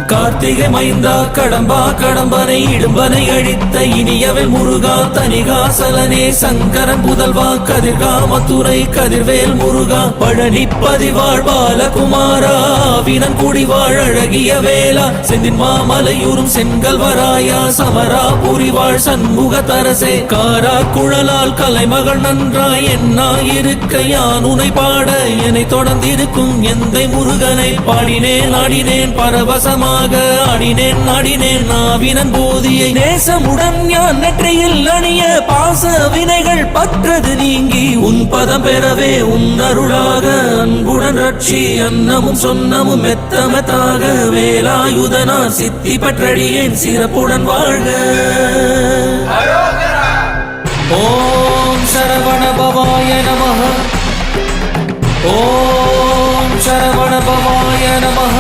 கார்த்திகை மைந்தா கடம்பா கடம்பனை இடும்பனை அழித்த இனியவன் முருகா தனிகாசலனே சங்கரன் புதல்வா கதிர்கா மதுரை கதிர்வேல் முருகா பழனி பதிவாழ் பாலகுமாரா வினன் குடிவாழ் அழகிய வேளா செந்தின் மாமலையூரும் செங்கல்வராயா சமரா புரிவாழ் சண்முக தரசே காரா குழலால் கலைமகள் நன்றாய் என்னாயிருக்க யான் உனை பாட என்னை தொடர்ந்திருக்கும் எந்தை முருகனை பாடினேன் ஆடினேன் பரவசமாக ஆடினேன் நாடினேன் நாவினன் போதியை நேசமுடன் ஞான் நெற்றியில் அணிய பாச வினைகள் பற்றது நீங்கி உன் பதம் பெறவே உன் அருளாக அன்புடன் ரட்சி அன்னமும் சொன்னமும் மெத்தமத்தாக வேலாயுதனா சித்தி பற்றடியேன் சிறப்புடன் வாழ்க. ஓம் சரவண பவாய நமஹ. ஓம் சரவண பவாய நமஹ.